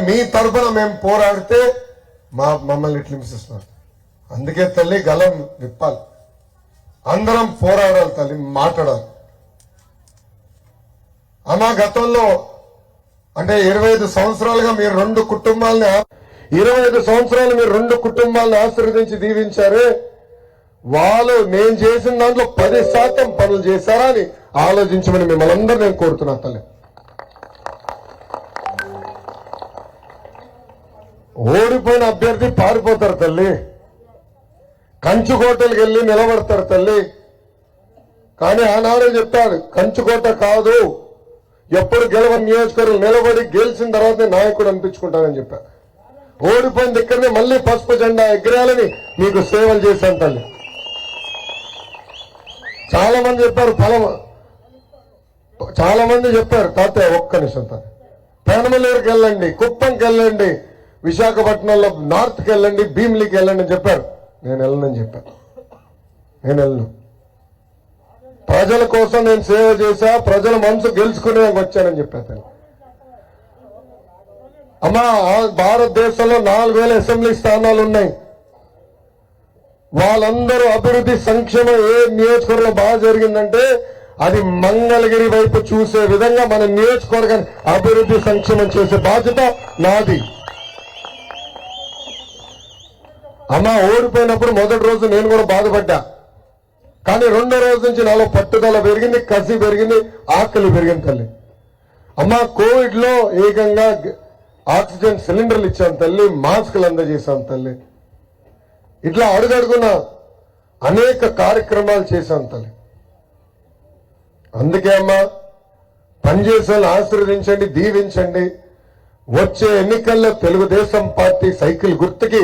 మీ తరఫున మేము పోరాడితే మమ్మల్ని ఇట్లా హింసిస్తున్నారు. అందుకే తల్లి గలం విప్పాలి, అందరం పోరాడాలి తల్లి, మాట్లాడాలి. అమ్మా గతంలో అంటే 25 సంవత్సరాలుగా మీరు 2 కుటుంబాలని 25 సంవత్సరాలు మీరు 2 కుటుంబాలను ఆశీర్వదించి దీవించారే, వాళ్ళు నేను చేసిన దాంట్లో 10% పనులు చేశారా అని ఆలోచించమని మిమ్మల్ని అందరూ నేను కోరుతున్నా తల్లి. ఓడిపోయిన అభ్యర్థి పారిపోతారు తల్లి, కంచుకోటలకు వెళ్ళి నిలబడతారు తల్లి. కానీ ఆనాడే చెప్పాడు, కంచుకోట కాదు, ఎప్పుడు గెలవని నియోజకవర్గం నిలబడి గెలిచిన తర్వాత నాయకుడు అనిపించుకుంటానని చెప్పారు. ఓడిపోయిన దగ్గరనే మళ్ళీ పసుపు జెండా ఎగరేయాలని మీకు సేవలు చేశాను తల్లి. చాలా మంది చెప్పారు చాలా మంది చెప్పారు తాతయ్య ఒక్క నిమిషం తను పెనమలూరుకి వెళ్ళండి, కుప్పంకి వెళ్ళండి, విశాఖపట్నంలో నార్త్కి వెళ్ళండి, భీమిలికి వెళ్ళండి అని చెప్పారు. నేను వెళ్ళనని చెప్పాను. నేను వెళ్ళను. ప్రజల కోసం నేను సేవ చేశా, ప్రజల మనసు గెలుచుకునే వచ్చానని చెప్పాను. అమ్మా భారతదేశంలో 4000 అసెంబ్లీ స్థానాలు ఉన్నాయి. వాళ్ళందరూ అభివృద్ధి సంక్షేమం ఏ నియోజకవర్గంలో బాగా జరిగిందంటే అది మంగళగిరి వైపు చూసే విధంగా మన నియోజకవర్గాన్ని అభివృద్ధి సంక్షేమం చేసే బాధ్యత నాది. అమ్మా ఓడిపోయినప్పుడు మొదటి రోజు నేను కూడా బాధపడ్డా, కానీ 2వ రోజు నుంచి నాలో పట్టుదల పెరిగింది, కసి పెరిగింది, ఆకలి పెరిగింది తల్లి. అమ్మా కోవిడ్ లో ఏకంగా ఆక్సిజన్ సిలిండర్లు ఇచ్చాను తల్లి, మాస్కులు అందజేశాను తల్లి. ఇట్లా అడుగడుగున అనేక కార్యక్రమాలు చేశాను తల్లి. అందుకే అమ్మా పనిచేసే ఆశీర్వదించండి, దీవించండి. వచ్చే ఎన్నికల్లో తెలుగుదేశం పార్టీ సైకిల్ గుర్తుకి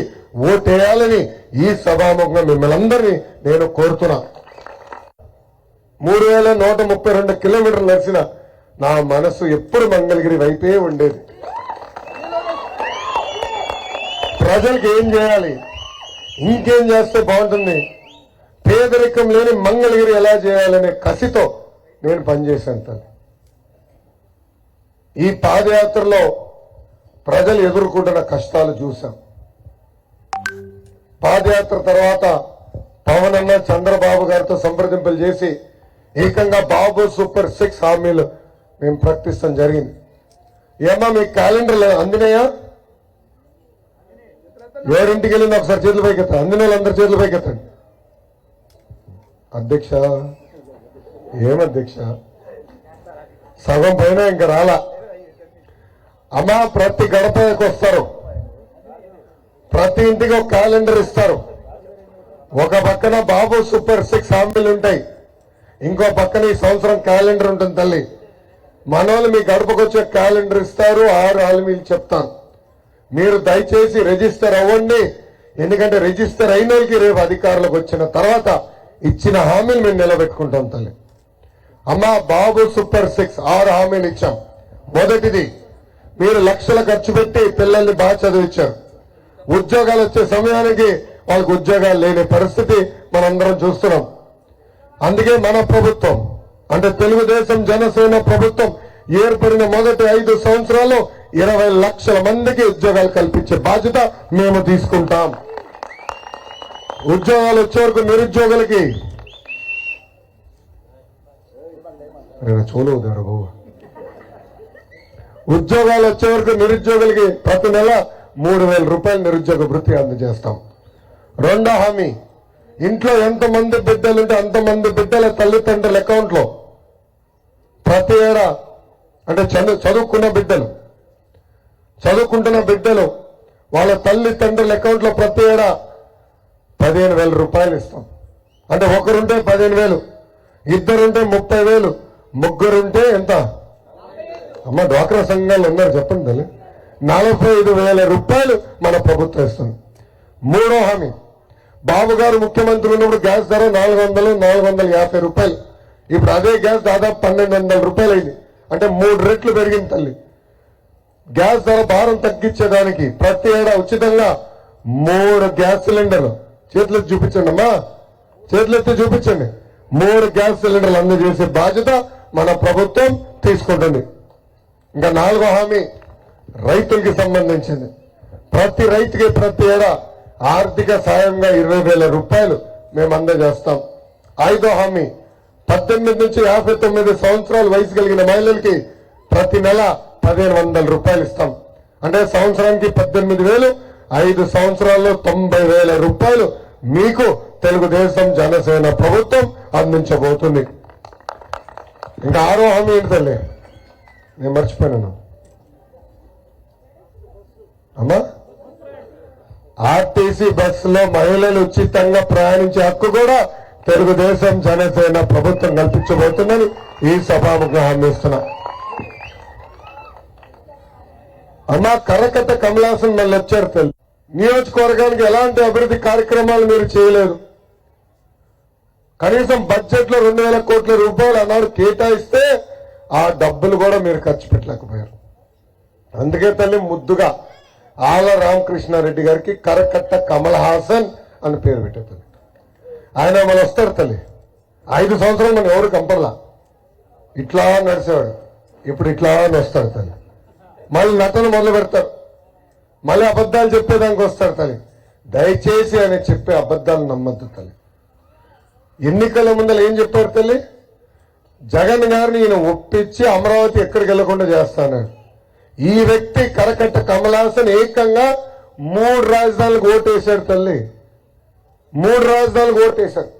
ఓటేయాలని ఈ సభాముఖంగా మిమ్మల్ని అందరినీ నేను కోరుతున్నా. 3132 కిలోమీటర్లు నడిచిన నా మనసు ఎప్పుడు మంగళగిరి వైపే ఉండేది. ప్రజలకు ఏం చేయాలి, ఇంకేం చేస్తే బాగుంటుంది, పేదరికం లేని మంగళగిరి ఎలా చేయాలనే కసితో నేను పనిచేశాను తల్లి. ఈ పాదయాత్రలో ప్రజలు ఎదుర్కొంటున్న కష్టాలు చూశాం. పాదయాత్ర తర్వాత పవన్ అన్న చంద్రబాబు గారితో సంప్రదింపులు చేసి ఏకంగా బాబు సూపర్ 6 హామీలు మేము ప్రకటిస్తాం జరిగింది. ఏమా మీ క్యాలెండర్లు అందినాయా? ఎవరింటికి వెళ్ళింది ఒకసారి చేతులు పైకెత్తండి, అందిన వాళ్ళందరూ చేతులు పైకెత్తండి. అధ్యక్ష ఏమధ్యక్ష సగం పైన ఇంకా రాలా. అమ్మా ప్రతి గడపకి వస్తారు, ప్రతి ఇంటికి ఒక క్యాలెండర్ ఇస్తారు. ఒక పక్కన బాబు సూపర్ 6 హామీలు ఉంటాయి, ఇంకో పక్కన ఈ సంవత్సరం క్యాలెండర్ ఉంటుంది తల్లి. మనోళ్ళు మీ గడపకు వచ్చే క్యాలెండర్ ఇస్తారు, 6 హామీలు చెప్తారు. మీరు దయచేసి రిజిస్టర్ అవ్వండి, ఎందుకంటే రిజిస్టర్ అయిన వాళ్ళకి రేపు అధికారులకు వచ్చిన తర్వాత ఇచ్చిన హామీలు మేము నిలబెట్టుకుంటాం తల్లి. అమ్మా బాబు సూపర్ 6 6 హామీలు ఇచ్చాం. మొదటిది, మీరు లక్షల ఖర్చు పెట్టి పిల్లల్ని బాగా చదివించారు. ఉద్యోగాలు వచ్చే సమయానికి వాళ్ళకి ఉద్యోగాలు లేని పరిస్థితి మనందరం చూస్తున్నాం. అందుకే మన ప్రభుత్వం అంటే తెలుగుదేశం జనసేన ప్రభుత్వం ఏర్పడిన మొదటి 5 సంవత్సరాల్లో 20 లక్షల మందికి ఉద్యోగాలు కల్పించే బాధ్యత మేము తీసుకుంటాం. ఉద్యోగాలు వచ్చే వరకు నిరుద్యోగులకి ఉద్యోగాలు వచ్చే వరకు నిరుద్యోగులకి ప్రతి నెల 3000 రూపాయలు నిరుద్యోగ భృతి అందజేస్తాం. 2వ హామీ, ఇంట్లో ఎంతమంది బిడ్డలుంటే అంతమంది బిడ్డల తల్లిదండ్రుల అకౌంట్ లో ప్రతి ఏడా అంటే చదువుకుంటున్న బిడ్డలు వాళ్ళ తల్లిదండ్రుల అకౌంట్ లో ప్రతి ఏడా 15,000 రూపాయలు ఇస్తాం. అంటే ఒకరుంటే 15,000, ఇద్దరుంటే 30,000, ముగ్గురుంటే ఎంత? అమ్మ డ్వాక్రా సంఘాలు ఉన్నారు చెప్పండి తల్లి, 45,000 రూపాయలు మన ప్రభుత్వం ఇస్తుంది. 3వ హామీ, బాబు గారు ముఖ్యమంత్రి ఉన్నప్పుడు గ్యాస్ ధర 450 రూపాయలు, ఇప్పుడు అదే గ్యాస్ దాదాపు 1,200 రూపాయలు అయింది. అంటే 3 రెట్లు పెరిగింది తల్లి. గ్యాస్ ధర భారం తగ్గించేదానికి ప్రతి ఏడా ఉచితంగా 3 గ్యాస్ సిలిండర్లు, చేతులెత్తి చూపించండి అమ్మా, చేతులెత్తి చూపించండి, 3 గ్యాస్ సిలిండర్లు అందజేసే బాధ్యత మన ప్రభుత్వం తీసుకుంటుంది. ఇంకా 4వ హామీ, రైతులకి సంబంధించింది. ప్రతి రైతుకి ప్రతి ఏడా ఆర్థిక సాయంగా 20,000 రూపాయలు మేము అందజేస్తాం. 5వ హామీ 18 నుంచి 59 సంవత్సరాల వయసు కలిగిన మహిళలకి ప్రతి నెల 1,500 రూపాయలు ఇస్తాం. అంటే సంవత్సరానికి 18,000, 5 సంవత్సరాల్లో 90,000 రూపాయలు మీకు తెలుగుదేశం జనసేన ప్రభుత్వం అందించబోతుంది. ఇంకా 6వ హామీ ఏంటి తల్లి, నేను మర్చిపోయినాను అమ్మా. ఆర్టీసీ బస్సులో మహిళలు ఉచితంగా ప్రయాణించే హక్కు కూడా తెలుగుదేశం జనసేన ప్రభుత్వం కల్పించబోతుందని ఈ సభాముఖంగా హామీ ఇస్తున్నా. అమ్మా కరకట్ట కమలాసన్ మళ్ళీ వచ్చారు తల్లి. నియోజకవర్గానికి ఎలాంటి అభివృద్ధి కార్యక్రమాలు మీరు చేయలేదు. కనీసం బడ్జెట్ లో 2,000 కోట్ల రూపాయలు అన్నాడు కేటాయిస్తే ఆ డబ్బులు కూడా మీరు ఖర్చు పెట్టలేకపోయారు. అందుకే తల్లి ముద్దుగా ఆళ్ల రామకృష్ణారెడ్డి గారికి కరకట్ట కమల్ హాసన్ అని పేరు పెట్టేది. ఆయన మళ్ళీ వస్తారు తల్లి. 5 సంవత్సరాలు మనం ఎవరు కంపల్లా, ఇట్లా నడిచేవాడు, ఇప్పుడు ఇట్లా అని వస్తాడు తల్లి. మళ్ళీ నటన మొదలు పెడతారు, మళ్ళీ అబద్ధాలు చెప్పేదానికి వస్తారు తల్లి. దయచేసి ఆయన చెప్పే అబద్ధాలు నమ్మద్దు తల్లి. ఎన్నికల ముందర ఏం చెప్పారు తల్లి, జగన్ గారిని ఈయన ఒప్పించి అమరావతి ఎక్కడికి వెళ్లకుండా చేస్తాడు. ఈ వ్యక్తి కరకట్ట కమలాసన్ ఏకంగా 3 రాజధానులకు ఓటేశాడు తల్లి. 3 రాజధానులకు ఓటేశాడు.